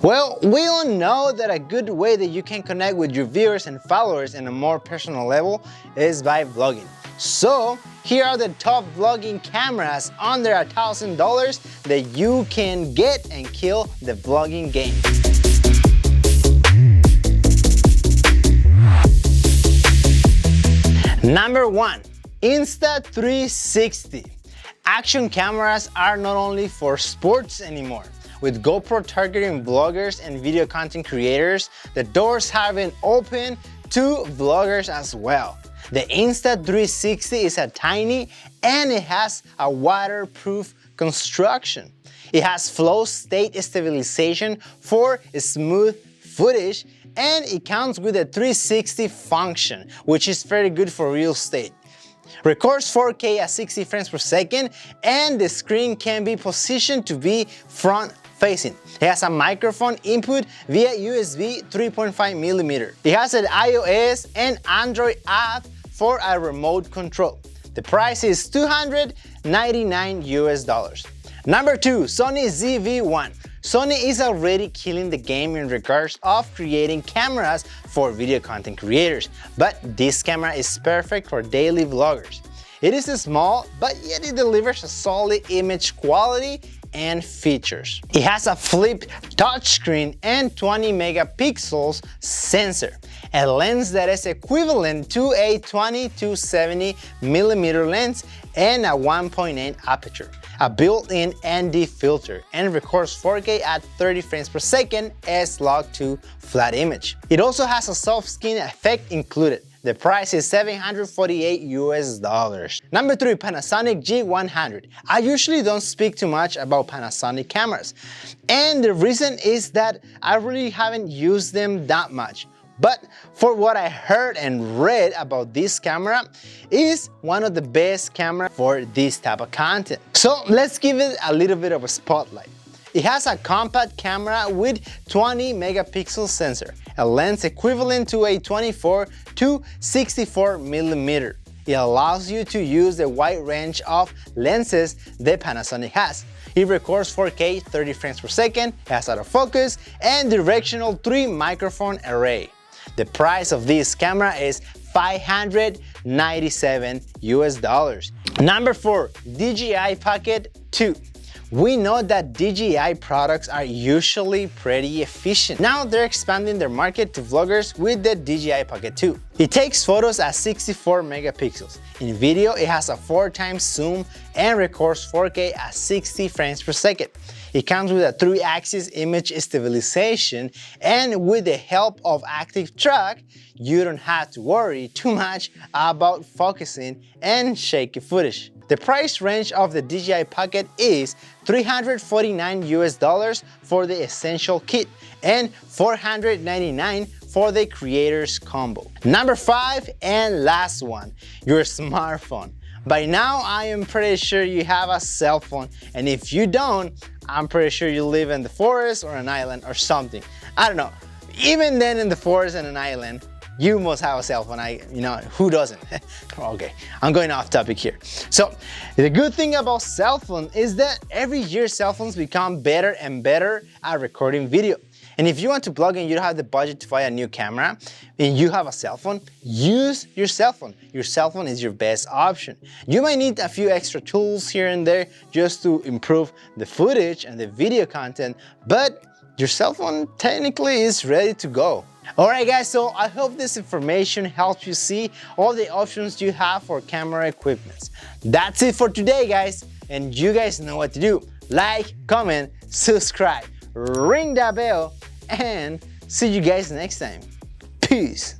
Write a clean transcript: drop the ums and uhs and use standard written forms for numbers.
Well, we all know that a good way that you can connect with your viewers and followers in a more personal level is by vlogging. So here are the top vlogging cameras under $1,000 that you can get and kill the vlogging game. Number 1, Insta360. Action cameras are not only for sports anymore. With GoPro targeting vloggers and video content creators, the doors have been opened to vloggers as well. The Insta360 is a tiny and it has a waterproof construction. It has flow state stabilization for smooth footage, and it comes with a 360 function, which is very good for real estate. Records 4K at 60 frames per second, and the screen can be positioned to be front facing. It has a microphone input via USB 3.5mm. It has an iOS and Android app for a remote control. The price is $299 US. Number 2, Sony ZV1. Sony is already killing the game in regards of creating cameras for video content creators, but this camera is perfect for daily vloggers. It is small, but yet it delivers a solid image quality and features. It has a flip touchscreen and 20 megapixels sensor, a lens that is equivalent to a 20-70mm lens, and a 1.8 aperture, a built-in ND filter, and records 4K at 30 frames per second S-Log to flat image. It also has a soft skin effect included. The price is $748 US. Number 3, Panasonic G100. I usually don't speak too much about Panasonic cameras, and the reason is that I really haven't used them that much. But for what I heard and read about this camera, is one of the best cameras for this type of content. So let's give it a little bit of a spotlight. It has a compact camera with 20 megapixel sensor, a lens equivalent to a 24-64mm. It allows you to use the wide range of lenses that Panasonic has. It records 4K 30 frames per second, has autofocus, and directional 3 microphone array. The price of this camera is $597 US. Number 4, DJI Pocket 2. We know that DJI products are usually pretty efficient. Now they're expanding their market to vloggers with the DJI Pocket 2. It takes photos at 64 megapixels. In video, it has a 4x zoom and records 4K at 60 frames per second. It comes with a 3-axis image stabilization, and with the help of Active Track, you don't have to worry too much about focusing and shaky footage. The price range of the DJI Pocket is $349 US for the Essential Kit and $499 for the Creators Combo. Number 5 and last one, your smartphone. By now, I am pretty sure you have a cell phone, and if you don't, I'm pretty sure you live in the forest or an island or something. I don't know. Even then, in the forest and an island, you must have a cell phone. Who doesn't? Okay, I'm going off topic here. So the good thing about cell phone is that every year cell phones become better and better at recording video. And if you want to vlog and you don't have the budget to buy a new camera and you have a cell phone, use your cell phone. Your cell phone is your best option. You might need a few extra tools here and there just to improve the footage and the video content, but your cell phone technically is ready to go. Alright guys, so I hope this information helps you see all the options you have for camera equipment. That's it for today guys, and you guys know what to do. Like, comment, subscribe, ring that bell, and see you guys next time. Peace.